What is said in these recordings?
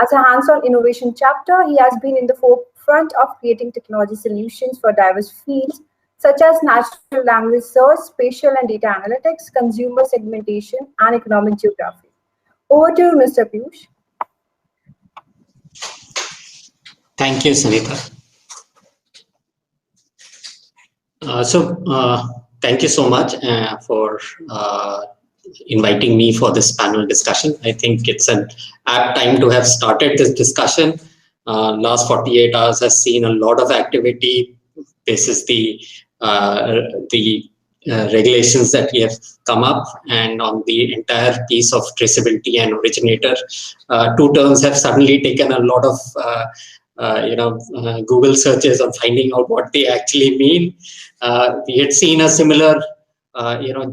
As a hands-on innovation chapter, he has been in the forefront of creating technology solutions for diverse fields such as natural language search, spatial and data analytics, consumer segmentation, and economic geography. Over to you, Mr. Peeyush. Thank you, Sunita. Thank you so much for inviting me for this panel discussion. I think it's an apt time to have started this discussion. Last 48 hours has seen a lot of activity. This is the regulations that we have come up, and on the entire piece of traceability and originator. Two terms have suddenly taken a lot of Google searches on finding out what they actually mean. We had seen a similar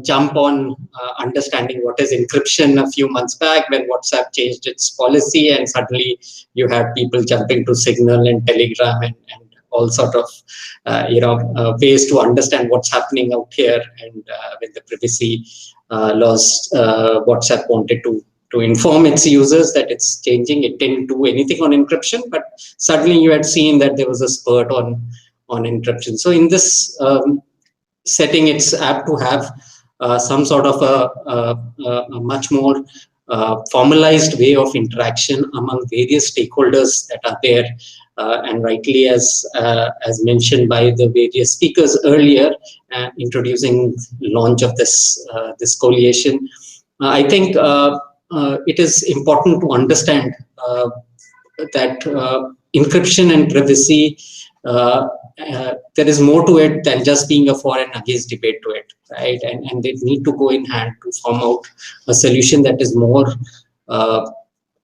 jump on understanding what is encryption a few months back when WhatsApp changed its policy, and suddenly you had people jumping to Signal and Telegram and all sort of ways to understand what's happening out here. And with the privacy laws, WhatsApp wanted to inform its users that it's changing. It didn't do anything on encryption, but suddenly you had seen that there was a spurt on encryption. So in this setting, it's apt to have some sort of a much more formalized way of interaction among various stakeholders that are there. And rightly, as mentioned by the various speakers earlier, introducing launch of this coalition, I think it is important to understand that encryption and privacy, there is more to it than just being a for and against debate to it, right? And they need to go in hand to form out a solution that is more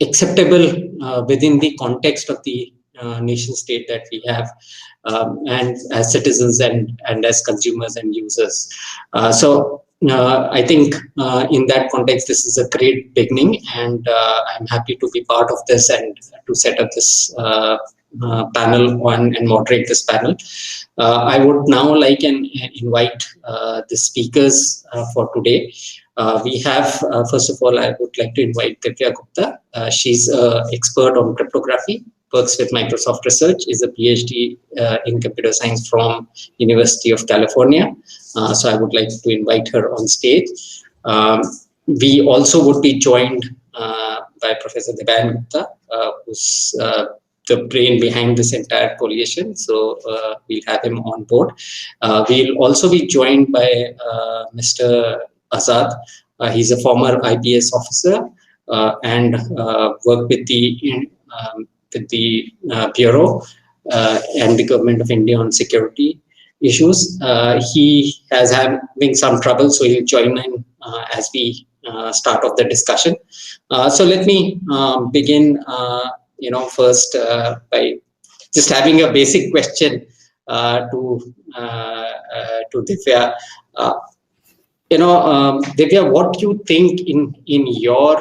acceptable within the context of the nation state that we have, and as citizens and as consumers and users. I think in that context, this is a great beginning, and I'm happy to be part of this and to set up this panel and moderate this panel. I would now like and invite the speakers for today. We have, first of all, I would like to invite Divya Gupta. She's an expert on cryptography, works with Microsoft Research, is a PhD in computer science from University of California. So I would like to invite her on stage. We also would be joined by Professor Debayan Gupta, who's the brain behind this entire coalition. So we'll have him on board. We'll also be joined by Mr. Azad. He's a former IPS officer and worked with the Bureau and the Government of India on security issues. He has having some trouble, so he'll join in as we start off the discussion. So let me begin, first by just having a basic question to Divya. Divya, what do you think in your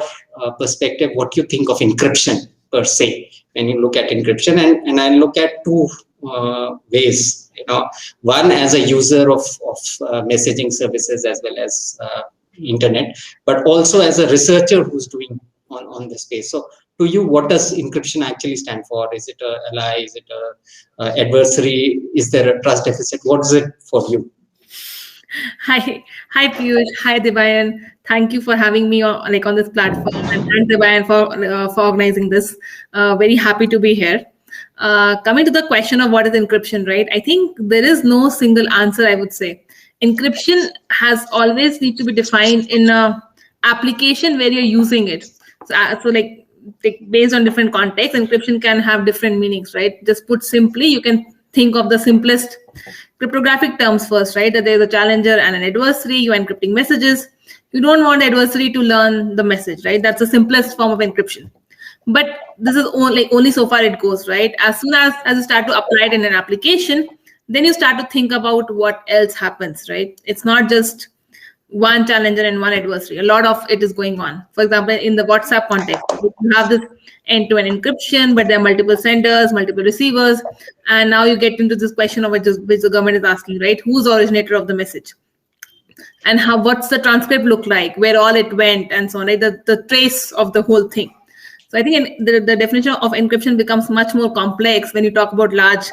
perspective, what do you think of encryption per se, when you look at encryption? And I look at two ways. One as a user of messaging services as well as internet, but also as a researcher who's doing on the space. So to you, what does encryption actually stand for? Is it a ally? Is it a adversary? Is there a trust deficit? What is it for you? Hi Peeyush. Hi Debayan. Thank you for having me on this platform, and thanks Debayan for organizing this. Very happy to be here. Coming to the question of what is encryption, right? I think there is no single answer. I would say encryption has always need to be defined in a application where you're using it. So based on different contexts, encryption can have different meanings, right? Just put simply, you can think of the simplest cryptographic terms first, right? That there's a challenger and an adversary. You are encrypting messages. You don't want the adversary to learn the message, right? That's the simplest form of encryption. But this is only so far it goes, right? As soon as you start to apply it in an application, then you start to think about what else happens, right? It's not just one challenger and one adversary. A lot of it is going on. For example, in the WhatsApp context, you have this end-to-end encryption, but there are multiple senders, multiple receivers, and now you get into this question of which the government is asking, right? Who's the originator of the message? And what's the transcript look like, where all it went, and so on, right? The trace of the whole thing. So I think the definition of encryption becomes much more complex when you talk about large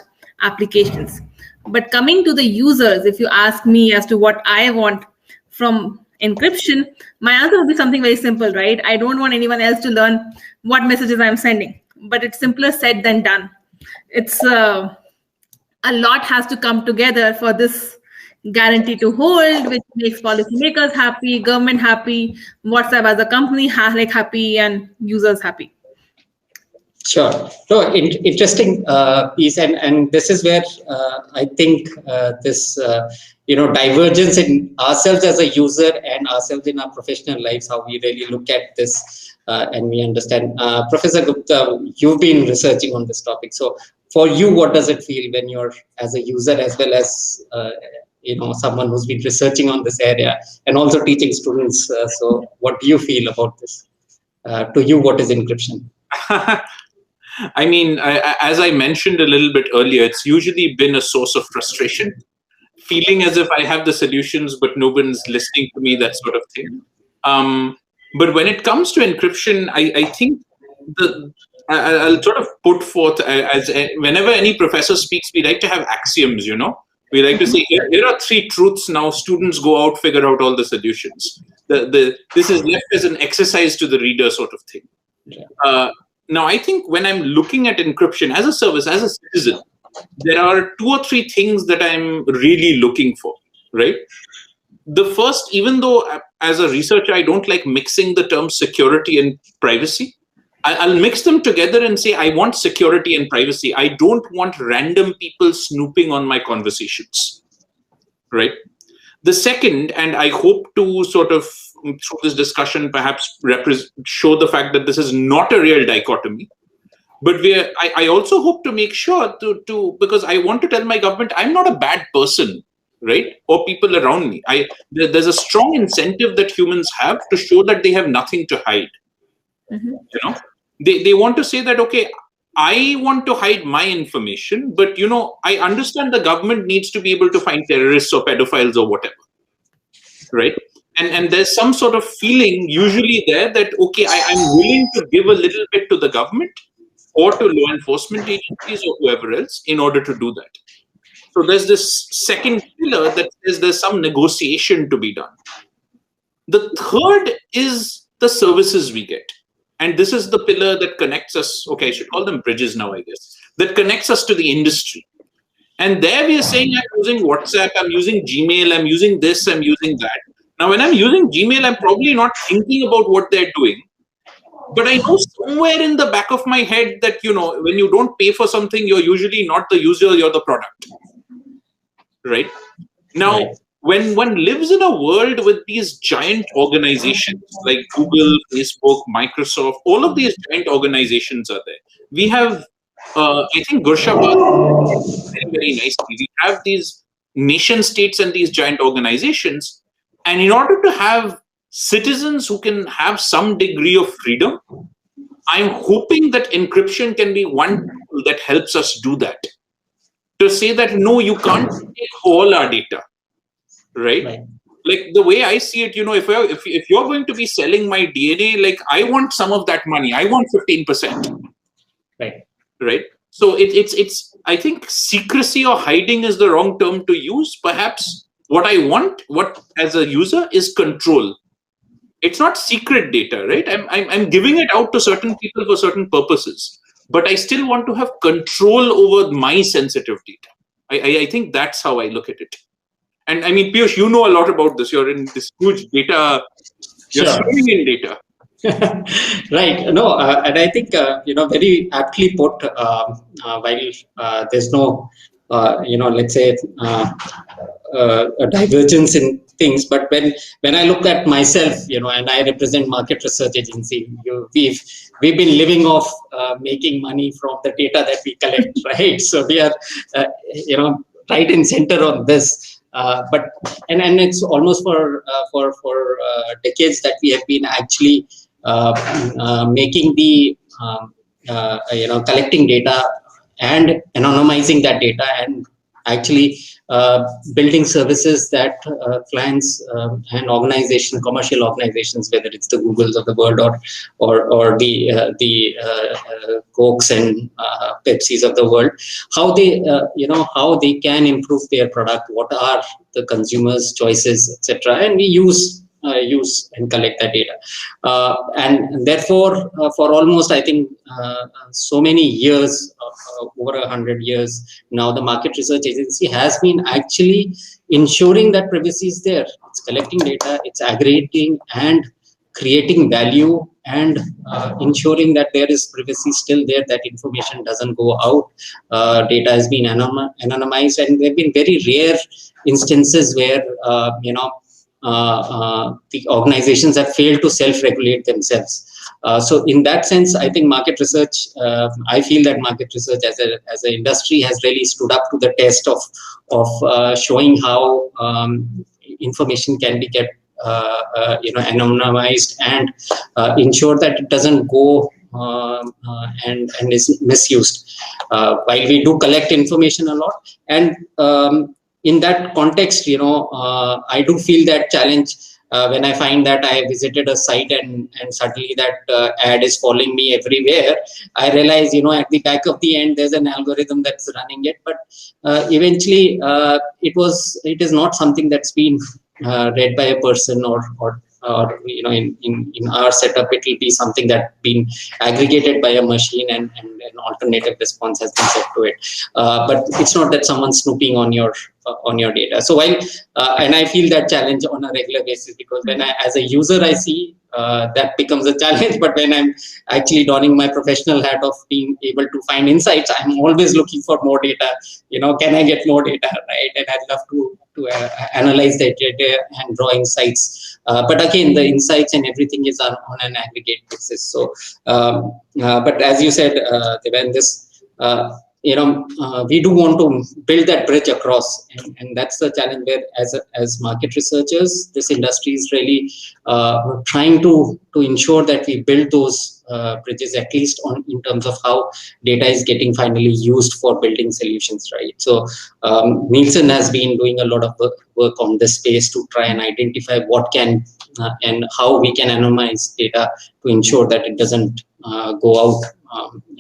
applications. But coming to the users, if you ask me as to what I want from encryption, my answer would be something very simple, right? I don't want anyone else to learn what messages I'm sending, but it's simpler said than done. It's a lot has to come together for this guarantee to hold, which makes policymakers happy, government happy, WhatsApp as a company happy, and users happy. Sure. No, interesting piece, and this is where I think this divergence in ourselves as a user and ourselves in our professional lives, how we really look at this and we understand. Professor Gupta, you've been researching on this topic. So for you, what does it feel when you're as a user as well as someone who's been researching on this area and also teaching students? So what do you feel about this? To you, what is encryption? I mean, as I mentioned a little bit earlier, it's usually been a source of frustration, feeling as if I have the solutions, but no one's listening to me, that sort of thing. But when it comes to encryption, I think I'll sort of put forth, as whenever any professor speaks, we like to have axioms, We like to say, here are 3 truths, now students go out, figure out all the solutions. This is left as an exercise to the reader sort of thing. Yeah. Now, I think when I'm looking at encryption as a service, as a citizen, there are 2 or 3 things that I'm really looking for, right? The first, even though as a researcher, I don't like mixing the terms security and privacy, I'll mix them together and say, I want security and privacy. I don't want random people snooping on my conversations, right? The second, and I hope to sort of, through this discussion, perhaps show the fact that this is not a real dichotomy. But I also hope to make sure because I want to tell my government, I'm not a bad person, right? Or people around me. There's a strong incentive that humans have to show that they have nothing to hide. Mm-hmm. They want to say that, okay, I want to hide my information, but I understand the government needs to be able to find terrorists or pedophiles or whatever, right? And there's some sort of feeling usually there that, okay, I'm willing to give a little bit to the government or to law enforcement agencies or whoever else in order to do that. So there's this second pillar that says there's some negotiation to be done. The third is the services we get. And this is the pillar that connects us. Okay, I should call them bridges now, I guess. That connects us to the industry. And there we are saying, I'm using WhatsApp, I'm using Gmail, I'm using this, I'm using that. Now, when I'm using Gmail, I'm probably not thinking about what they're doing. But I know somewhere in the back of my head that, when you don't pay for something, you're usually not the user, you're the product. Right? Now, right. When one lives in a world with these giant organizations like Google, Facebook, Microsoft, all of these giant organizations are there. We have, I think Yashovardhan very, very nicely. We have these nation states and these giant organizations. And in order to have citizens who can have some degree of freedom, I'm hoping that encryption can be one tool that helps us do that. To say that, no, you can't take all our data, right? Like the way I see it, if you're going to be selling my DNA, like I want some of that money. I want 15%. Right? So it's I think secrecy or hiding is the wrong term to use. Perhaps what I want, as a user, is control. It's not secret data, right? I'm giving it out to certain people for certain purposes, but I still want to have control over my sensitive data. I think that's how I look at it. And I mean, Peeyush, you know a lot about this. You're in this huge data. You're swimming in data. Right. No, and I think, very aptly put, while there's no, let's say, a divergence in things. But when I look at myself, and I represent market research agency, we've been living off making money from the data that we collect, right? So we are, right in center on this. But it's almost for decades that we have been actually making the collecting data and anonymizing that data, and actually building services that clients and commercial organizations, whether it's the Googles of the world or the Cokes and Pepsis of the world, how they can improve their product, what are the consumers' choices, etc. And we use and collect that data, and therefore for almost, I think, so many years, over 100 years now, the market research agency has been actually ensuring that privacy is there. It's collecting data, it's aggregating and creating value, and ensuring that there is privacy still there, that information doesn't go out. Data has been anonymized, and there have been very rare instances where the organizations have failed to self-regulate themselves. So in that sense, I think market research, I feel that market research as an industry has really stood up to the test of showing how information can be kept anonymized, and ensure that it doesn't go and is misused. While we do collect information a lot, and in that context, I do feel that challenge when I find that I visited a site and suddenly that ad is following me everywhere. I realize, at the back of the end, there's an algorithm that's running it, but eventually it is not something that's been read by a person, or in our setup, it will be something that's been aggregated by a machine, and an alternative response has been set to it. But it's not that someone's snooping on your data. So while and I feel that challenge on a regular basis, because when as a user I see that becomes a challenge, but when I'm actually donning my professional hat of being able to find insights, I'm always looking for more data. Can I get more data, right? And I'd love to analyze that data and draw insights. But again, the insights and everything is on an aggregate basis. So, but as you said, Debayan, this we do want to build that bridge across, and that's the challenge where, as market researchers, this industry is really trying to ensure that we build those bridges, at least in terms of how data is getting finally used for building solutions, right? So Nielsen has been doing a lot of work on this space to try and identify what can and how we can anonymize data to ensure that it doesn't go out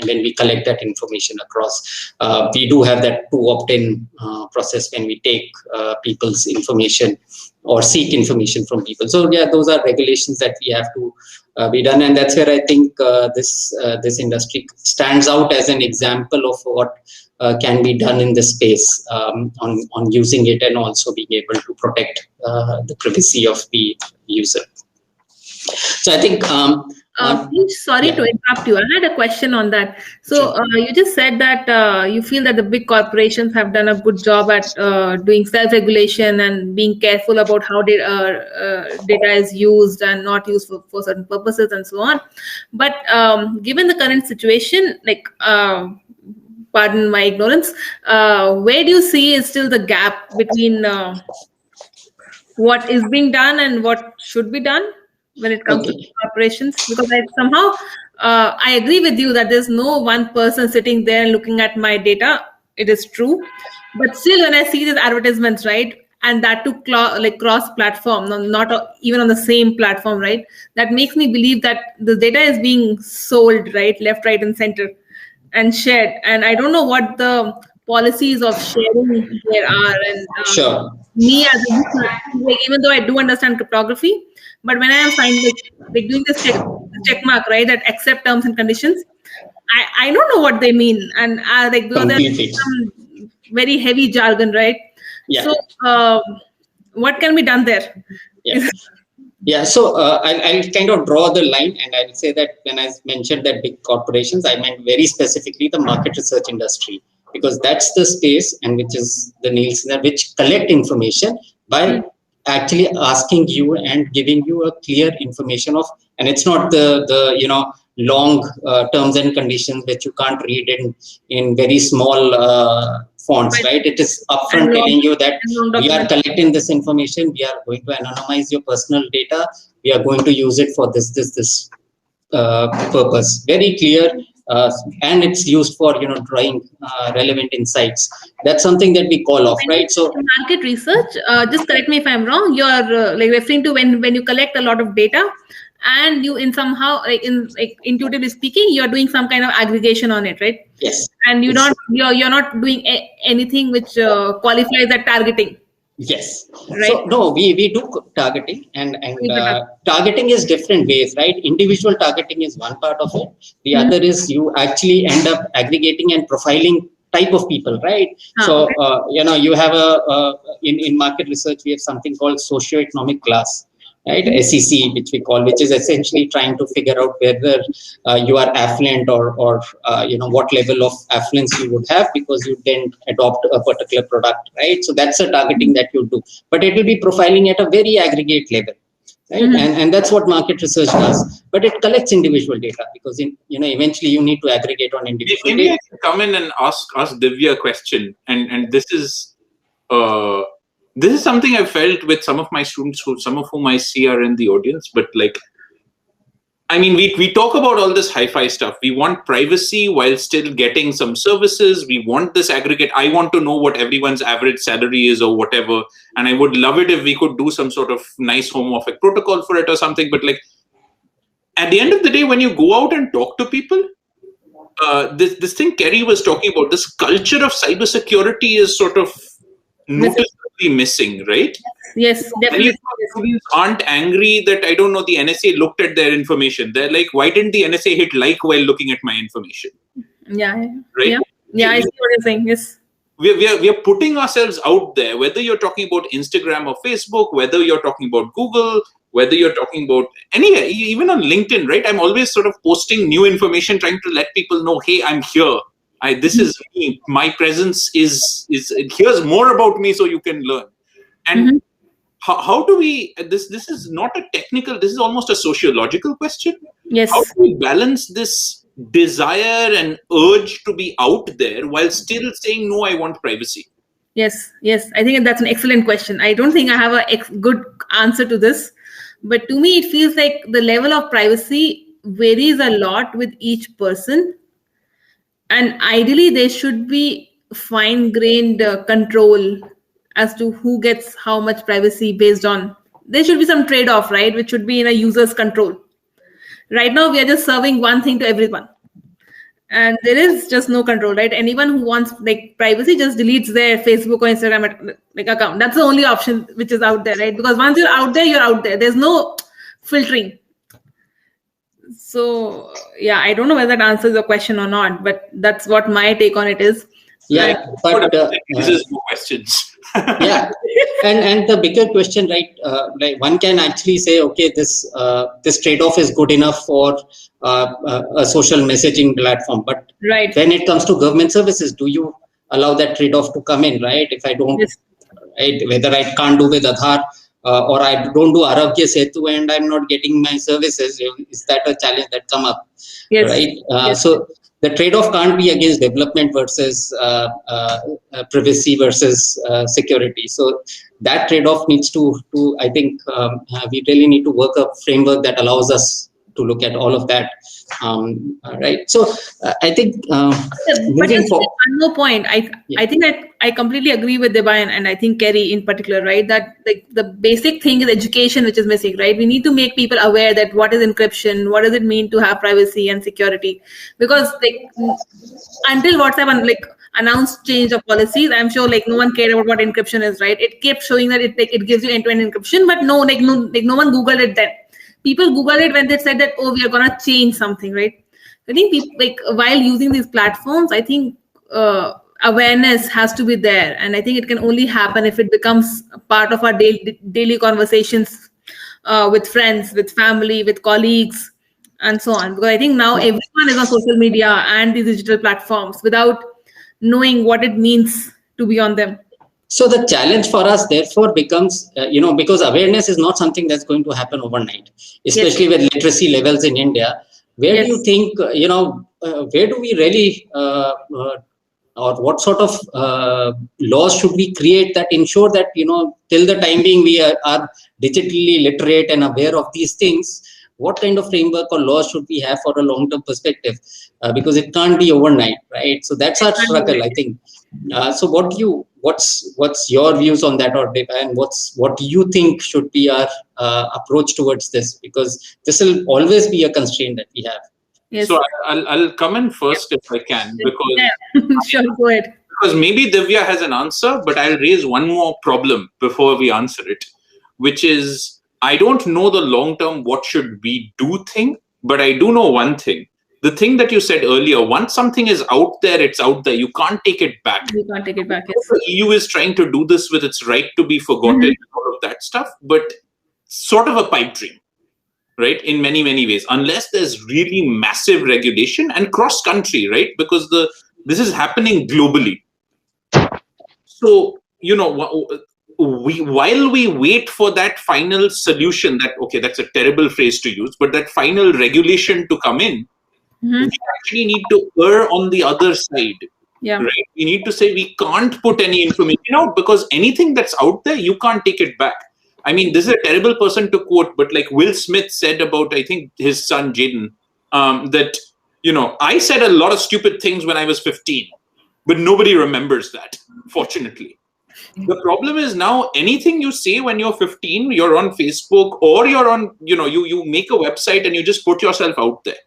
when we collect that information across. We do have that 2 opt-in process when we take people's information or seek information from people. So yeah, those are regulations that we have to be done, and that's where I think this industry stands out as an example of what can be done in this space on using it, and also being able to protect the privacy of the user. So I think sorry to interrupt you. I had a question on that. So you just said that you feel that the big corporations have done a good job at doing self-regulation and being careful about how data is used and not used for certain purposes and so on. But given the current situation, like, pardon my ignorance, where do you see is still the gap between what is being done and what should be done when it comes to corporations? Because I agree with you that there's no one person sitting there looking at my data. It is true, but still, when I see these advertisements, right, and that to cross-platform, not even on the same platform, right, that makes me believe that the data is being sold, right, left, right, and center, and shared. And I don't know what the policies of sharing there are. And sure. Me as a user, even though I do understand cryptography, but when I am doing this check mark, right, that accept terms and conditions, I don't know what they mean, and there's some very heavy jargon, right? Yeah. So what can be done there? Yeah. Yeah, so I'll kind of draw the line, and I'll say that when I mentioned that big corporations, I meant very specifically the market research industry, because that's the space, and which is the Nielsen, which collect information by actually asking you and giving you a clear information of, and it's not the long terms and conditions which you can't read in very small fonts, right? It is upfront telling you that we are collecting this information, we are going to anonymize your personal data, we are going to use it for this purpose. Very clear, and it's used for drawing relevant insights. That's something that we call off, right? So market research, just correct me if I'm wrong, you're like referring to when you collect a lot of data and you somehow intuitively speaking, you're doing some kind of aggregation on it, right? Yes. And you're not doing anything which qualifies as targeting. Yes. Right. So no, we do targeting, and targeting is different ways, right? Individual targeting is one part of it. The other is you actually end up aggregating and profiling type of people, right? So you have in market research we have something called socioeconomic class, right? SEC, which we call, which is essentially trying to figure out whether you are affluent or what level of affluence you would have because you didn't adopt a particular product, right? So that's a targeting that you do, but it will be profiling at a very aggregate level, right? And that's what market research does, but it collects individual data because eventually you need to aggregate on individual data. I can come in and ask Divya a question, and this is something I've felt with some of my students, some of whom I see are in the audience. But we talk about all this hi-fi stuff. We want privacy while still getting some services. We want this aggregate. I want to know what everyone's average salary is or whatever. And I would love it if we could do some sort of nice homomorphic protocol for it or something. But at the end of the day, when you go out and talk to people, this thing Kerry was talking about, this culture of cybersecurity is sort of noticeably missing, right? Yes, definitely. Students aren't angry that, I don't know, the NSA looked at their information. They're like, why didn't the NSA hit like while looking at my information? Yeah. Right? Yeah, I see what you're saying. Yes. We are putting ourselves out there, whether you're talking about Instagram or Facebook, whether you're talking about Google, whether you're talking about even on LinkedIn, right? I'm always sort of posting new information, trying to let people know, hey, I'm here. This is me. My presence is here's more about me so you can learn. And how do we, this is not a technical, this is almost a sociological question. Yes. How do we balance this desire and urge to be out there while still saying, no, I want privacy? Yes. I think that's an excellent question. I don't think I have a good answer to this, but to me, it feels like the level of privacy varies a lot with each person. And ideally, there should be fine-grained control as to who gets how much privacy based on. There should be some trade-off, right? Which should be in a user's control. Right now, we are just serving one thing to everyone. And there is just no control, right? Anyone who wants privacy just deletes their Facebook or Instagram account. That's the only option which is out there, right? Because once you're out there, you're out there. There's no filtering. So, yeah, I don't know whether that answers your question or not, but that's what my take on it is. Yeah, but this is more questions. Yeah, and the bigger question, right? One can actually say, okay, this trade-off is good enough for a social messaging platform, but when it comes to government services, do you allow that trade-off to come in, right? If I don't, right, whether I can't do with Aadhaar or I don't do Arogya Setu and I'm not getting my services, is that a challenge that come up, right? So the trade-off can't be against development versus privacy versus security. So that trade-off needs to I think we really need to work a framework that allows us to look at all of that, right? So I think moving forward. One more point. I think that I completely agree with Debayan and I think Kerry in particular, right? That the basic thing is education, which is missing, right? We need to make people aware that what is encryption, what does it mean to have privacy and security, because until WhatsApp announced change of policies, I'm sure no one cared about what encryption is, right? It kept showing that it gives you end-to-end encryption, but no one Googled it then. People Googled it when they said that, oh, we are gonna change something, right? I think people, while using these platforms, I think awareness has to be there, and I think it can only happen if it becomes a part of our daily conversations with friends, with family, with colleagues, and so on. Because I think now everyone is on social media and these digital platforms without knowing what it means to be on them. So the challenge for us therefore becomes, because awareness is not something that's going to happen overnight, especially with literacy levels in India. Where do you think, where do we really, or what sort of laws should we create that ensure that, till the time being we are digitally literate and aware of these things? What kind of framework or laws should we have for a long-term perspective? Because it can't be overnight, right? So that's our struggle, I think. So what's your views on that, or and what do you think should be our approach towards this? Because this will always be a constraint that we have. Yes. So I'll come in first if I can, because sure, go ahead. Because maybe Divya has an answer, but I'll raise one more problem before we answer it, which is I don't know the long-term what should we do thing, but I do know one thing. The thing that you said earlier, once something is out there, it's out there. You can't take it back. You can't take it back. Yes. The EU is trying to do this with its right to be forgotten and all of that stuff, but sort of a pipe dream, right? In many, many ways, unless there's really massive regulation and cross-country, right? Because this is happening globally. So, while we wait for that final solution, that's a terrible phrase to use, but that final regulation to come in, we actually need to err on the other side. Yeah. Right? We need to say we can't put any information out, because anything that's out there, you can't take it back. I mean, this is a terrible person to quote, but like Will Smith said about, I think, his son Jaden, that, I said a lot of stupid things when I was 15, but nobody remembers that, fortunately. The problem is now anything you say when you're 15, you're on Facebook, or you're on, you make a website and you just put yourself out there.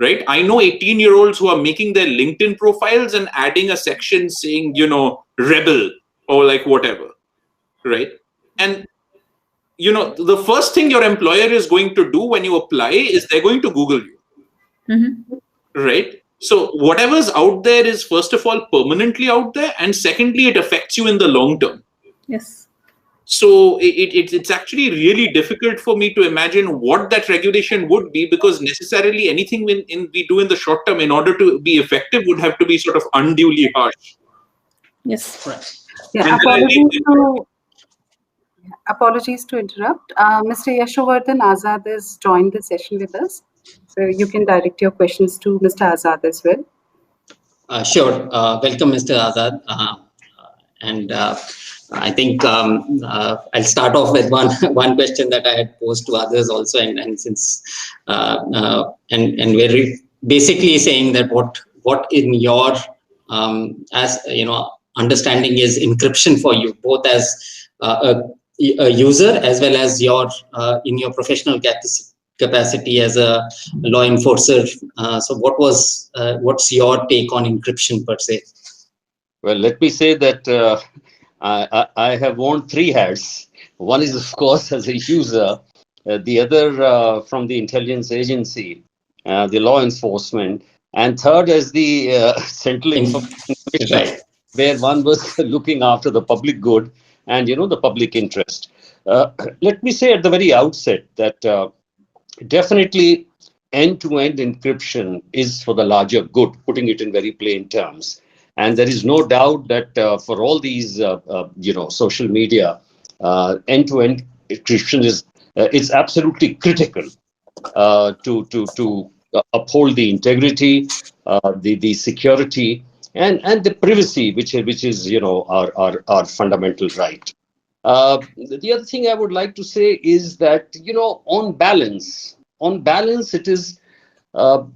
Right? I know 18-year-olds who are making their LinkedIn profiles and adding a section saying, rebel or like whatever. Right? And, the first thing your employer is going to do when you apply is they're going to Google you. Right? So whatever's out there is, first of all, permanently out there. And secondly, it affects you in the long term. Yes. So it's actually really difficult for me to imagine what that regulation would be, because necessarily anything we do in the short term in order to be effective would have to be sort of unduly harsh. Yes. Right. Yeah, apologies to interrupt. Mr. Yashovardhan, Azad has joined the session with us. So you can direct your questions to Mr. Azad as well. Sure. Welcome, Mr. Azad. And I think I'll start off with one question that I had posed to others also, and since and we're basically saying that what in your understanding is encryption for you, both as a user as well as in your professional capacity as a law enforcer. So what's your take on encryption per se? Well, let me say that I have worn three hats. One is, of course, as a user. The other from the intelligence agency, the law enforcement. And third as the central information commissioner, where one was looking after the public good and, the public interest. Let me say at the very outset that definitely end-to-end encryption is for the larger good, putting it in very plain terms. And there is no doubt that for all these, social media, end-to-end encryption it's absolutely critical to uphold the integrity, the security, and the privacy, which is our fundamental right. The other thing I would like to say is that on balance, it is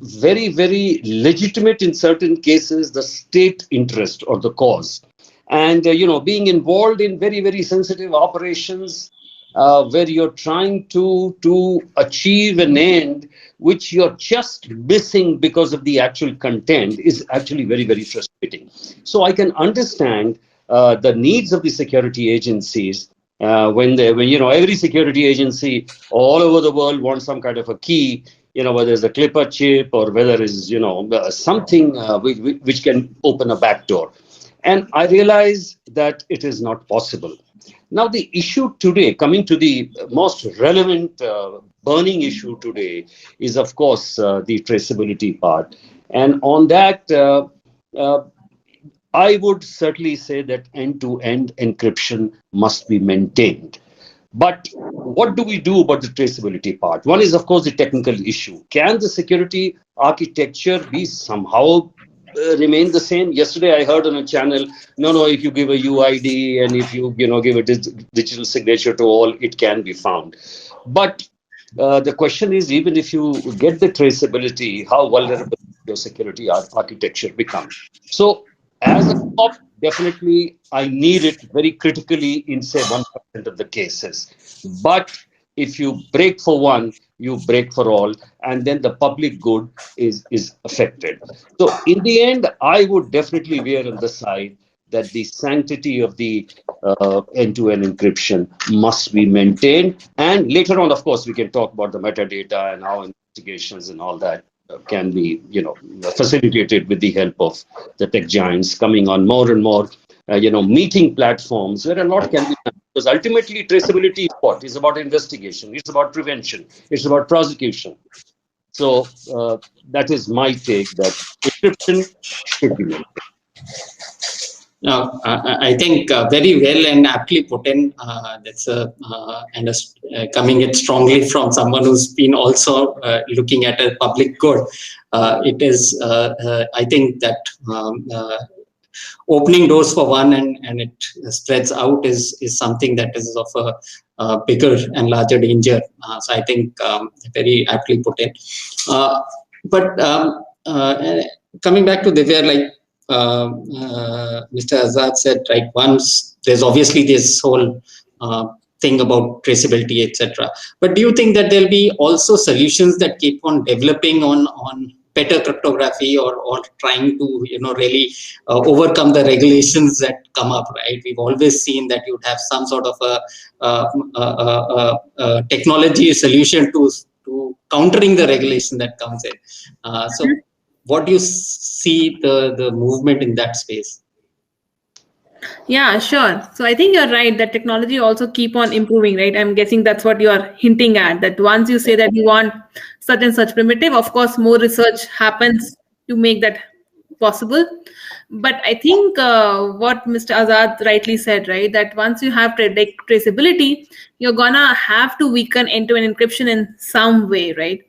very, very legitimate in certain cases, the state interest or the cause. And, being involved in very, very sensitive operations where you're trying to achieve an end which you're just missing because of the actual content is actually very, very frustrating. So I can understand the needs of the security agencies when every security agency all over the world wants some kind of a key, whether it's a clipper chip or whether it's, something which can open a back door. And I realize that it is not possible. Now, the issue today, coming to the most relevant burning issue today, is, of course, the traceability part. And on that, I would certainly say that end-to-end encryption must be maintained. But what do we do about the traceability part? One is, of course, the technical issue. Can the security architecture be somehow remain the same? Yesterday, I heard on a channel, no, if you give a UID and if you give a digital signature to all, it can be found. But the question is, even if you get the traceability, how vulnerable your security architecture become? So, as a cop, definitely I need it very critically in say 1% of the cases. But if you break for one, you break for all, and then the public good is affected. So in the end, I would definitely veer on the side that the sanctity of the end-to-end encryption must be maintained. And later on, of course, we can talk about the metadata and how investigations and all that can be, facilitated with the help of the tech giants coming on more and more, meeting platforms where a lot can be done. Because ultimately, traceability is what? It's about investigation. It's about prevention. It's about prosecution. So that is my take that encryption should be maintained. No, I think very well and aptly put in. That's coming it strongly from someone who's been also looking at a public good. It is, I think that opening doors for one and it spreads out is something that is of a bigger and larger danger. So I think very aptly put in. But coming back to Divya, like Mr. Azad said, right, once there's obviously this whole thing about traceability, etc. But do you think that there'll be also solutions that keep on developing on better cryptography or trying to really overcome the regulations that come up, right? We've always seen that you'd have some sort of a technology solution to countering the regulation that comes in. So what do you see the movement in that space? Yeah, sure. So I think you're right that technology also keep on improving, right? I'm guessing that's what you're hinting at, that once you say that you want such and such primitive, of course, more research happens to make that possible. But I think what Mr. Azad rightly said, right, that once you have traceability, you're gonna have to weaken end-to-end encryption in some way, right?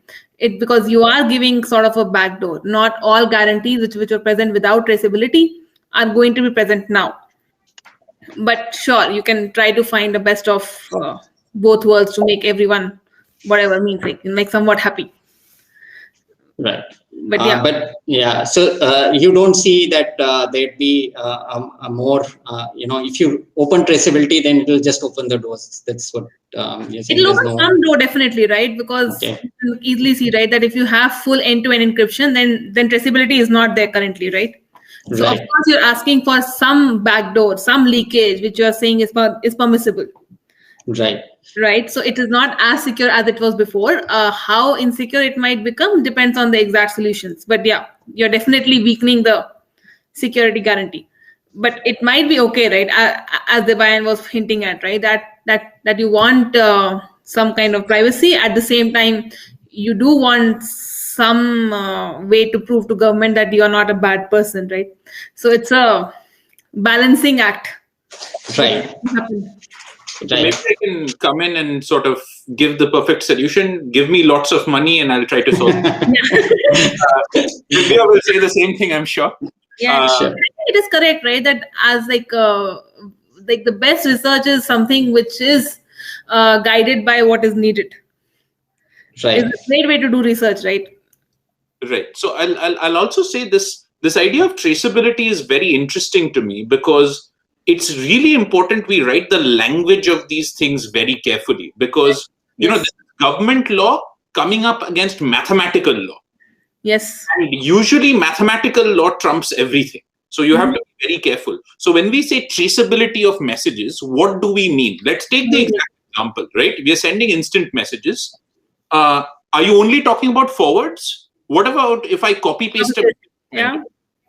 Because you are giving sort of a backdoor. Not all guarantees which are present without traceability are going to be present now. But sure, you can try to find the best of both worlds to make everyone, whatever means, like make somewhat happy. Right. But yeah. So you don't see that there'd be a more, if you open traceability, then it will just open the doors. That's what you're saying. It'll open some door, definitely, right? Because you can easily see, right, that if you have full end-to-end encryption, then traceability is not there currently, right? So of course you're asking for some backdoor, some leakage, which you are saying is permissible. Right. So it is not as secure as it was before. How insecure it might become depends on the exact solutions. But yeah, you're definitely weakening the security guarantee. But it might be okay, right? As Debayan was hinting at, right? That you want some kind of privacy. At the same time, you do want some way to prove to government that you are not a bad person, right? So it's a balancing act. Right. Maybe I can come in and sort of give the perfect solution. Give me lots of money and I'll try to solve it. Divya will say the same thing, I'm sure. Yeah, sure. It is correct, right? That as like the best research is something which is guided by what is needed. Right. It's a great way to do research, right? Right. So I'll also say this idea of traceability is very interesting to me because it's really important we write the language of these things very carefully because, this is government law coming up against mathematical law. Yes. And usually mathematical law trumps everything. So you have to be very careful. So when we say traceability of messages, what do we mean? Let's take the exact example, right? We are sending instant messages. Are you only talking about forwards? What about if I copy paste a Yeah.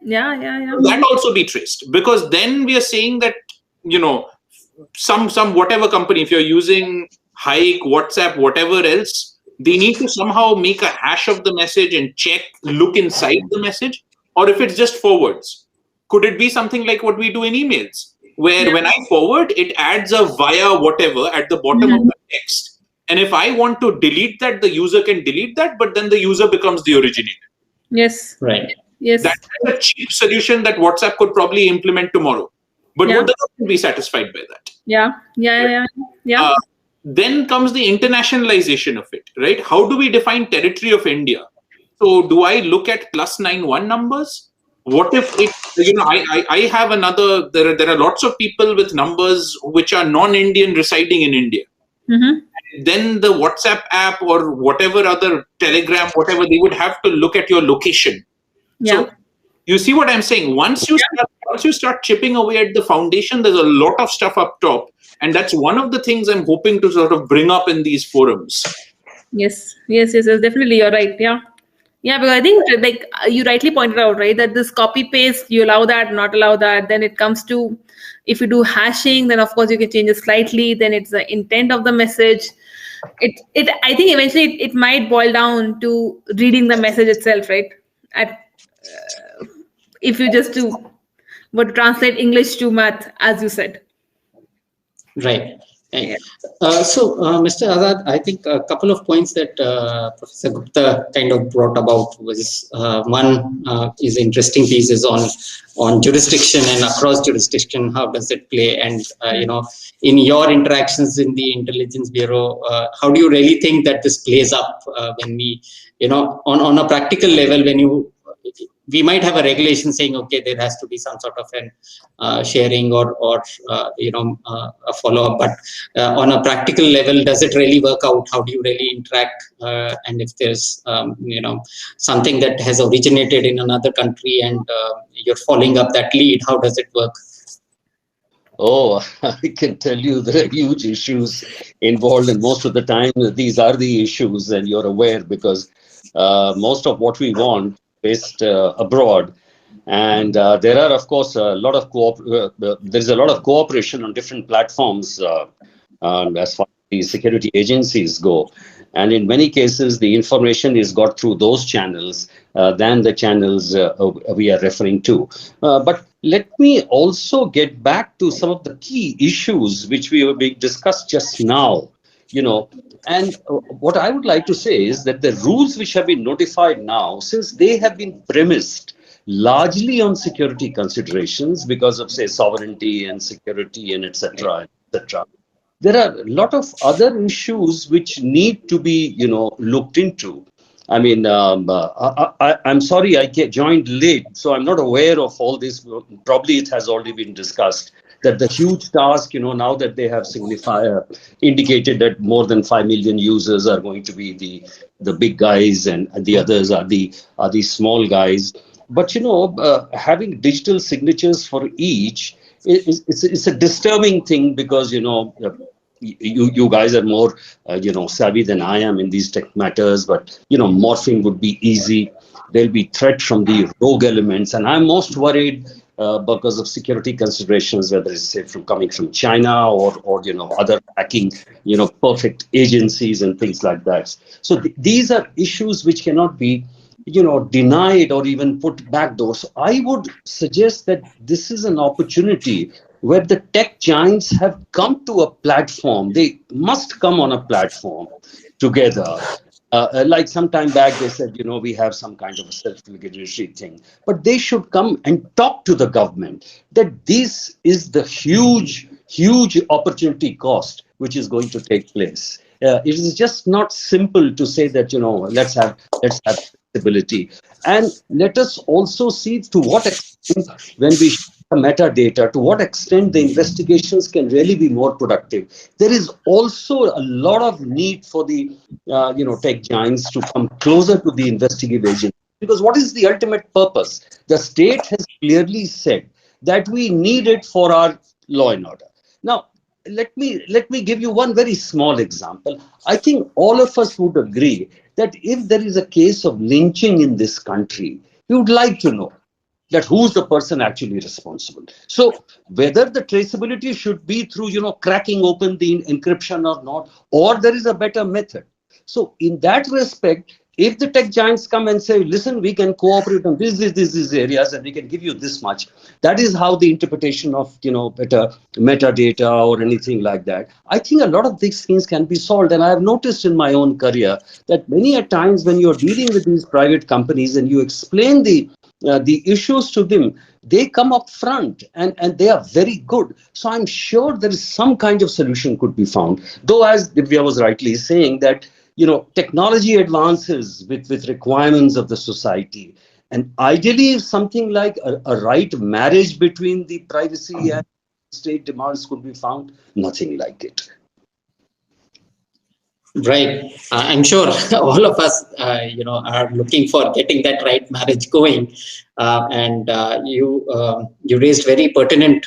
That also be traced because then we are saying that some whatever company, if you're using Hike, WhatsApp, whatever else, they need to somehow make a hash of the message and look inside the message, or if it's just forwards. Could it be something like what we do in emails, where when I forward, it adds a via whatever at the bottom of the text. And if I want to delete that, the user can delete that, but then the user becomes the originator. Yes. Right. Yes. That's a cheap solution that WhatsApp could probably implement tomorrow. But would the government be satisfied by that? Yeah. Then comes the internationalization of it, right? How do we define territory of India? So do I look at +91 numbers? What if it, I have another, there are lots of people with numbers which are non-Indian residing in India. Then the WhatsApp app or whatever other Telegram, whatever, they would have to look at your location. So you see what I'm saying? Once you start chipping away at the foundation, there's a lot of stuff up top. And that's one of the things I'm hoping to sort of bring up in these forums. Yes, definitely. You're right. Yeah, because I think like you rightly pointed out, right, that this copy paste, you allow that, not allow that. Then it comes to, if you do hashing, then of course you can change it slightly. Then it's the intent of the message. I think eventually it might boil down to reading the message itself, right? If you just translate English to math, as you said. Right. So, Mr. Azad, I think a couple of points that Professor Gupta kind of brought about was one is interesting pieces on jurisdiction and across jurisdiction. How does it play? And in your interactions in the Intelligence Bureau, how do you really think that this plays up when we, on a practical level, we might have a regulation saying, okay, there has to be some sort of an sharing or a follow-up, but on a practical level, does it really work out? How do you really interact? And if there's something that has originated in another country and you're following up that lead, how does it work? Oh, I can tell you there are huge issues involved, and most of the time these are the issues, and you're aware because most of what we want based abroad, and there are of course a lot of there's a lot of cooperation on different platforms as far as the security agencies go, and in many cases the information is got through those channels than the channels we are referring to. But let me also get back to some of the key issues which we discussed just now. And what I would like to say is that the rules which have been notified now, since they have been premised largely on security considerations because of, say, sovereignty and security and etc., there are a lot of other issues which need to be, looked into. I mean, I'm sorry I joined late, so I'm not aware of all this. Probably it has already been discussed. That the huge task, now that they have indicated that more than 5 million users are going to be the big guys and the others are the small guys. But, having digital signatures for each, it's a disturbing thing because, you guys are more, savvy than I am in these tech matters, but, morphing would be easy. There'll be threat from the rogue elements. And I'm most worried because of security considerations, whether it's say coming from China or other hacking, perfect agencies and things like that. So these are issues which cannot be, denied or even put backdoors. So I would suggest that this is an opportunity where the tech giants have come to a platform. They must come on a platform together. Like some time back, they said, we have some kind of a self-regulatory thing. But they should come and talk to the government that this is the huge, huge opportunity cost which is going to take place. It is just not simple to say that, let's have traceability. And let us also see to what extent when we metadata, to what extent the investigations can really be more productive. There is also a lot of need for the tech giants to come closer to the investigative agents, because what is the ultimate purpose? The state has clearly said that we need it for our law and order. Now, let me give you one very small example. I think all of us would agree that if there is a case of lynching in this country, we would like to know that who's the person actually responsible. So whether the traceability should be through, cracking open the encryption or not, or there is a better method. So in that respect, If the tech giants come and say, listen, we can cooperate on these areas and we can give you this much, that is how the interpretation of, better metadata or anything like that. I think a lot of these things can be solved. And I have noticed in my own career that many a times when you're dealing with these private companies and you explain the issues to them, they come up front and they are very good. So I'm sure there is some kind of solution could be found. Though, as Divya was rightly saying, that technology advances with requirements of the society. And ideally, if something like a right marriage between the privacy and state demands could be found, nothing like it. Right. I'm sure all of us, are looking for getting that right marriage going. And you raised very pertinent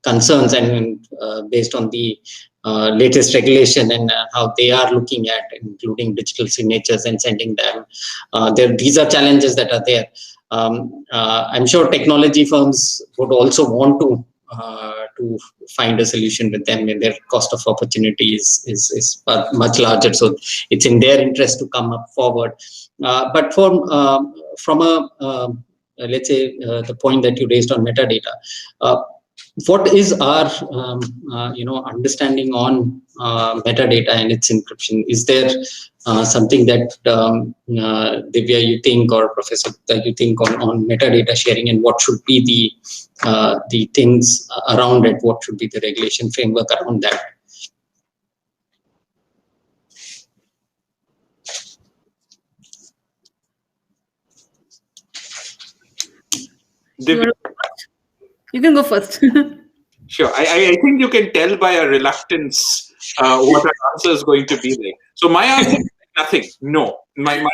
concerns, and based on the latest regulation and how they are looking at including digital signatures and sending them. These are challenges that are there. I'm sure technology firms would also want to find a solution with them, and their cost of opportunity is much larger. So it's in their interest to come up forward. But from let's say the point that you raised on metadata, what is our understanding on metadata and its encryption? Is there something that Divya, you think, or Professor Gupta, you think on metadata sharing, and what should be the things around it? What should be the regulation framework around that? You can go first. Sure. I think you can tell by a reluctance what our answer is going to be like. So my answer is nothing. No. My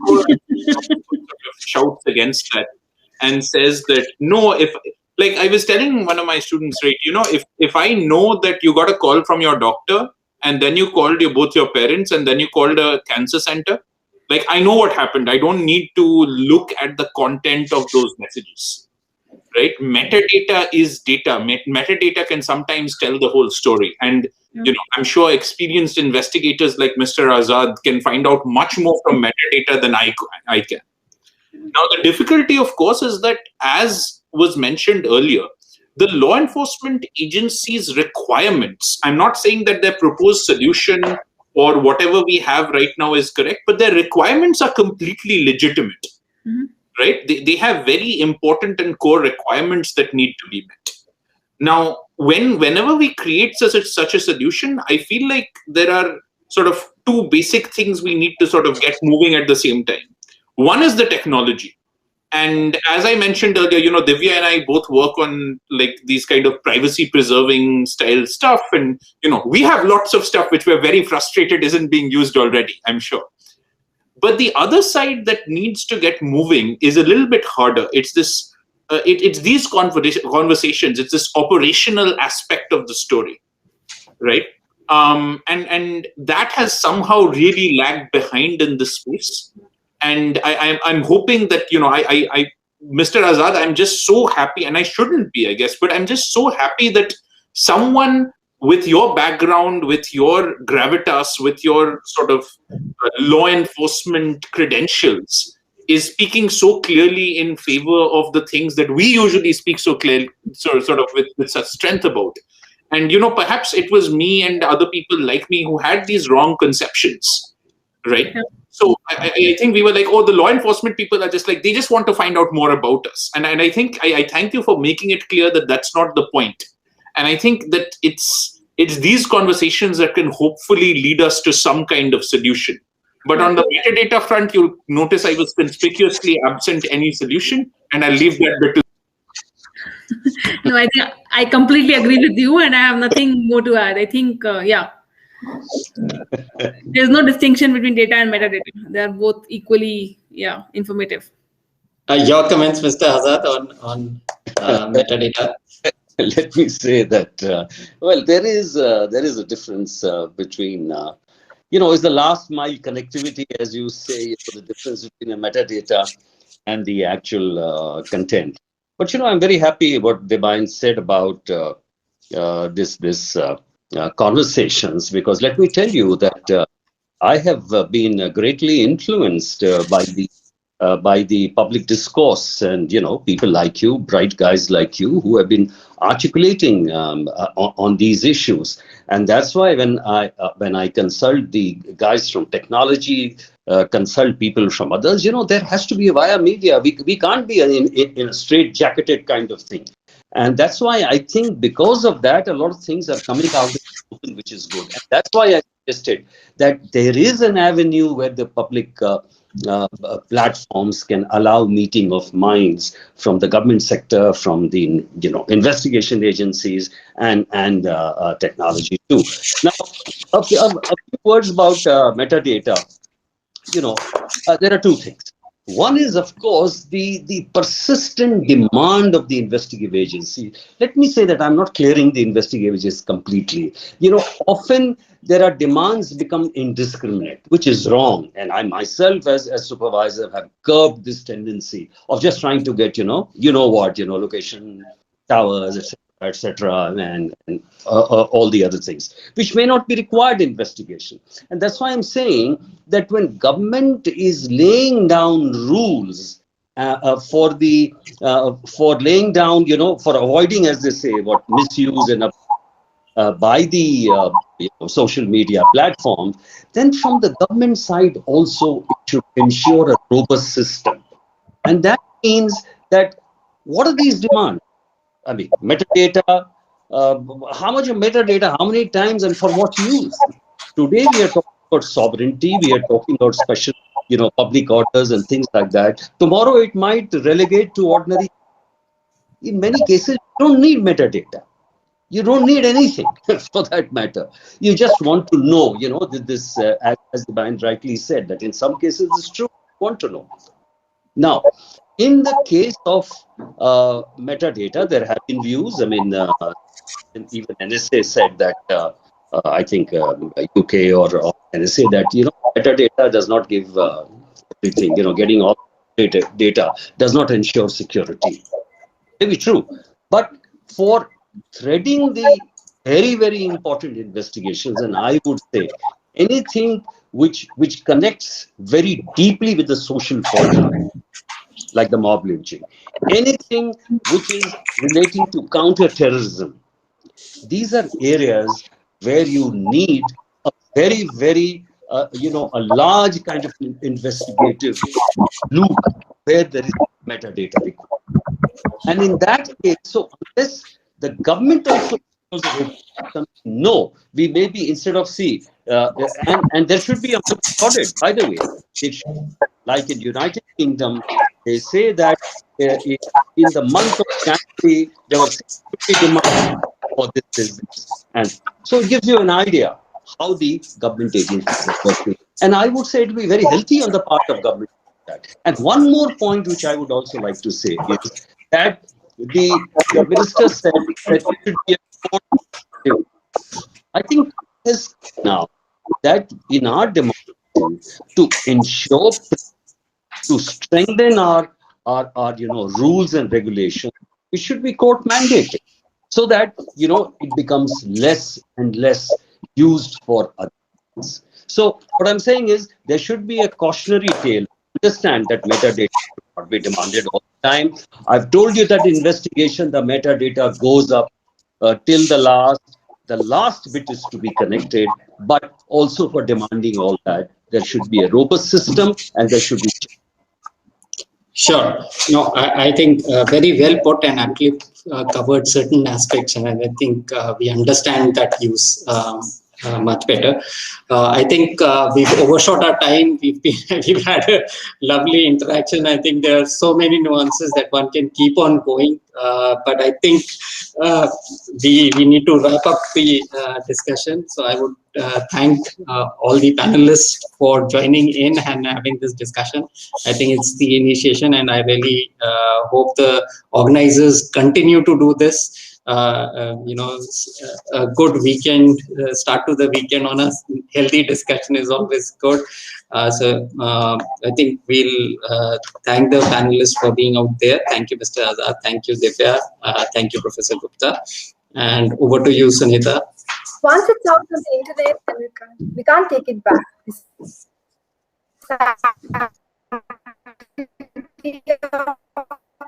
core shouts against that and says that no, like I was telling one of my students, right, if I know that you got a call from your doctor and then you called both your parents and then you called a cancer center, like I know what happened. I don't need to look at the content of those messages. Right? Metadata is data. Metadata can sometimes tell the whole story. And, I'm sure experienced investigators like Mr. Azad can find out much more from metadata than I can. Now, the difficulty, of course, is that, as was mentioned earlier, the law enforcement agencies' requirements, I'm not saying that their proposed solution or whatever we have right now is correct, but their requirements are completely legitimate. Mm-hmm. Right? They have very important and core requirements that need to be met. Now, whenever we create such a solution, I feel like there are sort of two basic things we need to sort of get moving at the same time. One is the technology. And as I mentioned earlier, Divya and I both work on like these kind of privacy preserving style stuff. And, we have lots of stuff which we're very frustrated isn't being used already, I'm sure. But the other side that needs to get moving is a little bit harder. It's this, it's these conversations. It's this operational aspect of the story, right? And that has somehow really lagged behind in this space. And I'm hoping that Mr. Azad, I'm just so happy, and I shouldn't be, I guess, but I'm just so happy that someone with your background, with your gravitas, with your sort of law enforcement credentials, is speaking so clearly in favor of the things that we usually speak so clearly, sort of with such strength about. And, perhaps it was me and other people like me who had these wrong conceptions, right? Yeah. So I think we were like, oh, the law enforcement people are just like, they just want to find out more about us. And I think I thank you for making it clear that that's not the point. And I think that it's these conversations that can hopefully lead us to some kind of solution. But on the metadata front, you'll notice I was conspicuously absent any solution, and I'll leave that bit to. No, I think I completely agree with you, and I have nothing more to add. I think, there's no distinction between data and metadata. They are both equally, informative. Your comments, Mr. Azad, on metadata. Let me say that, there is a difference between, is the last mile connectivity, as you say, the difference between the metadata and the actual content. But, I'm very happy what Debayan said about this conversations, because let me tell you that I have been greatly influenced by the public discourse, and people like you, bright guys like you, who have been articulating on these issues. And that's why when I consult the guys from technology, consult people from others, there has to be a via media. We can't be in a straight jacketed kind of thing. And that's why I think because of that, a lot of things are coming out in the open, which is good. And that's why I suggested that there is an avenue where the public platforms can allow meeting of minds from the government sector, from the investigation agencies, and technology too. Now, a few words about metadata. There are two things. One is, of course, the persistent demand of the investigative agency. Let me say that I'm not clearing the investigative agencies completely. Often there are demands become indiscriminate, which is wrong. And I myself, as supervisor, have curbed this tendency of just trying to get, location, towers, etc., and all the other things, which may not be required investigation. And that's why I'm saying that when government is laying down rules for laying down, for avoiding, as they say, what misuse and by the social media platforms, then from the government side also it should ensure a robust system. And that means that what are these demands? I mean, metadata, how much of metadata, how many times, and for what use? Today we are talking about sovereignty, we are talking about special, public orders and things like that. Tomorrow it might relegate to ordinary. In many cases, you don't need metadata. You don't need anything for that matter. You just want to know, that this, as Debayan rightly said, that in some cases it's true, you want to know. Now, in the case of metadata, there have been views. I mean, even NSA said that, I think UK or NSA, that, metadata does not give everything, getting all data does not ensure security. Maybe true. But for threading the very, very important investigations, and I would say anything which connects very deeply with the social fault, like the mob lynching, anything which is relating to counter-terrorism, these are areas where you need a very, very, a large kind of investigative loop where there is metadata required. And in that case, so unless the government also no, we may be, instead of and there should be a audit, by the way. It should, like in United Kingdom, they say that in the month of January, there were 650 demands for this business. And so it gives you an idea how the government agencies are working. And I would say it will be very healthy on the part of government. And one more point which I would also like to say is that the minister said that it should be a court. I think is now that in our democracy, to ensure, to strengthen our rules and regulations, it should be court mandated, so that it becomes less and less used for others. So what I'm saying is there should be a cautionary tale. Understand that metadata should not be demanded all the time. I've told you that investigation, the metadata goes up till the last. The last bit is to be connected, but also for demanding all that, there should be a robust system and there should be. Sure. No, I think very well put and actually covered certain aspects, and I think we understand that use much better. I think we've overshot our time. We've had a lovely interaction. I think there are so many nuances that one can keep on going, but I think we need to wrap up the discussion. So I would thank all the panelists for joining in and having this discussion. I think it's the initiation, and I really hope the organizers continue to do this. A good weekend, start to the weekend on a healthy discussion is always good. So I think we'll thank the panelists for being out there. Thank you, Mr. Azad. Thank you, Divya. Thank you, Professor Gupta. And over to you, Sunita. Once it's out on the internet, then we can't take it back.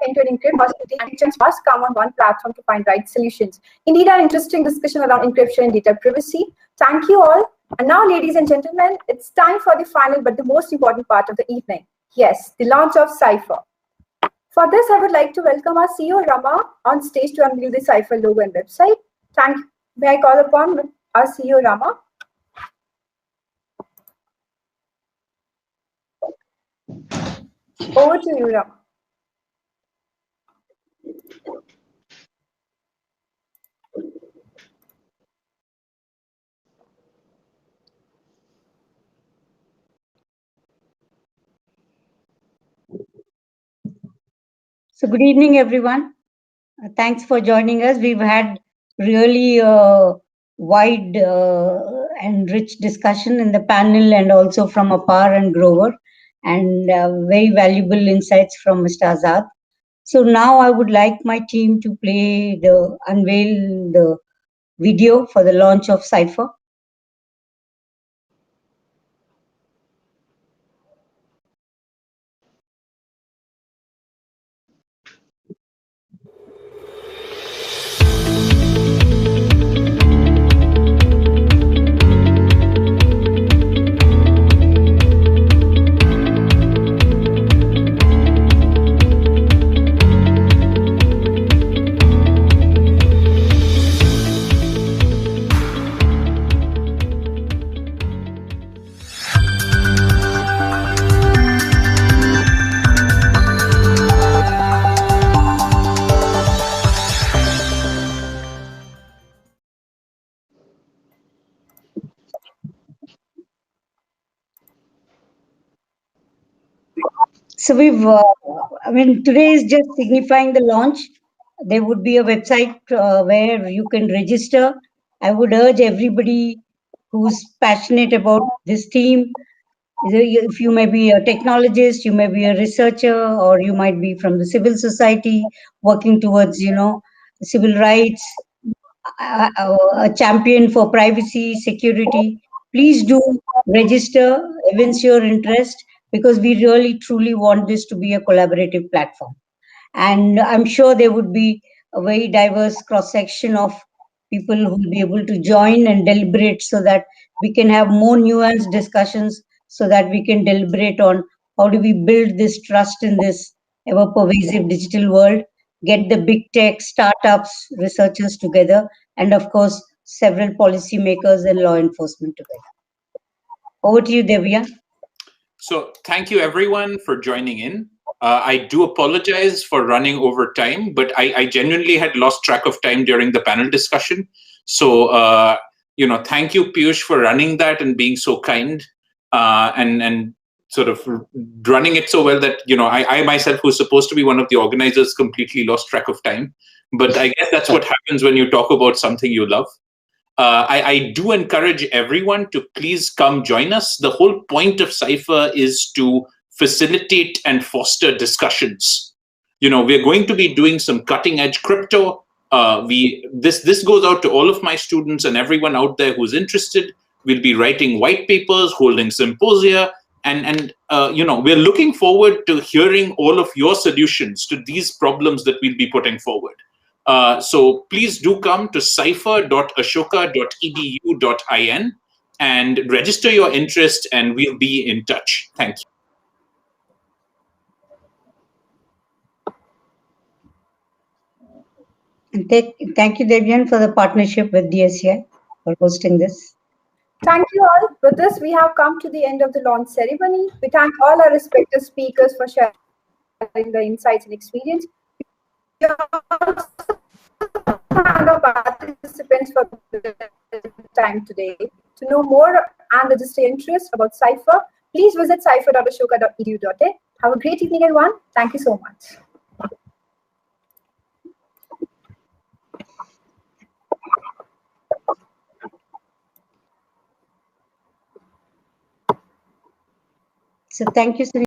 End-to-end encryption must come on one platform to find right solutions. Indeed, an interesting discussion around encryption and data privacy. Thank you all. And now, ladies and gentlemen, it's time for the final but the most important part of the evening. Yes, the launch of CIPHER. For this, I would like to welcome our CEO Rama on stage to unveil the CIPHER logo and website. Thank you. May I call upon our CEO Rama? Over to you, Rama. So good evening, everyone. Thanks for joining us. We've had really wide and rich discussion in the panel and also from Apar and Grover, and very valuable insights from Mr. Azad. So now I would like my team to unveil the video for the launch of CIPHER. So today is just signifying the launch. There would be a website where you can register. I would urge everybody who's passionate about this theme, if you may be a technologist, you may be a researcher, or you might be from the civil society working towards, civil rights, a champion for privacy, security, please do register, evince your interest, because we really truly want this to be a collaborative platform. And I'm sure there would be a very diverse cross-section of people who will be able to join and deliberate so that we can have more nuanced discussions, so that we can deliberate on how do we build this trust in this ever-pervasive digital world, get the big tech, startups, researchers together, and of course, several policymakers and law enforcement together. Over to you, Divya. So thank you, everyone, for joining in. I do apologize for running over time, but I genuinely had lost track of time during the panel discussion. So, thank you, Peeyush, for running that and being so kind and sort of running it so well that, I myself, who's supposed to be one of the organizers, completely lost track of time. But I guess that's what happens when you talk about something you love. I do encourage everyone to please come join us. The whole point of CIPHER is to facilitate and foster discussions. We're going to be doing some cutting edge crypto. This goes out to all of my students and everyone out there who's interested. We'll be writing white papers, holding symposia, and we're looking forward to hearing all of your solutions to these problems that we'll be putting forward. So please do come to cipher.ashoka.edu.in and register your interest, and we'll be in touch. Thank you. And thank you, Debayan, for the partnership with DSCI for hosting this. Thank you all. With this, we have come to the end of the launch ceremony. We thank all our respective speakers for sharing their insights and experience. We also thank our participants for the time today. To know more and register interest about CIPHER, please visit cipher.ashoka.edu.in. Have a great evening, everyone. Thank you so much. So thank you, Sunil.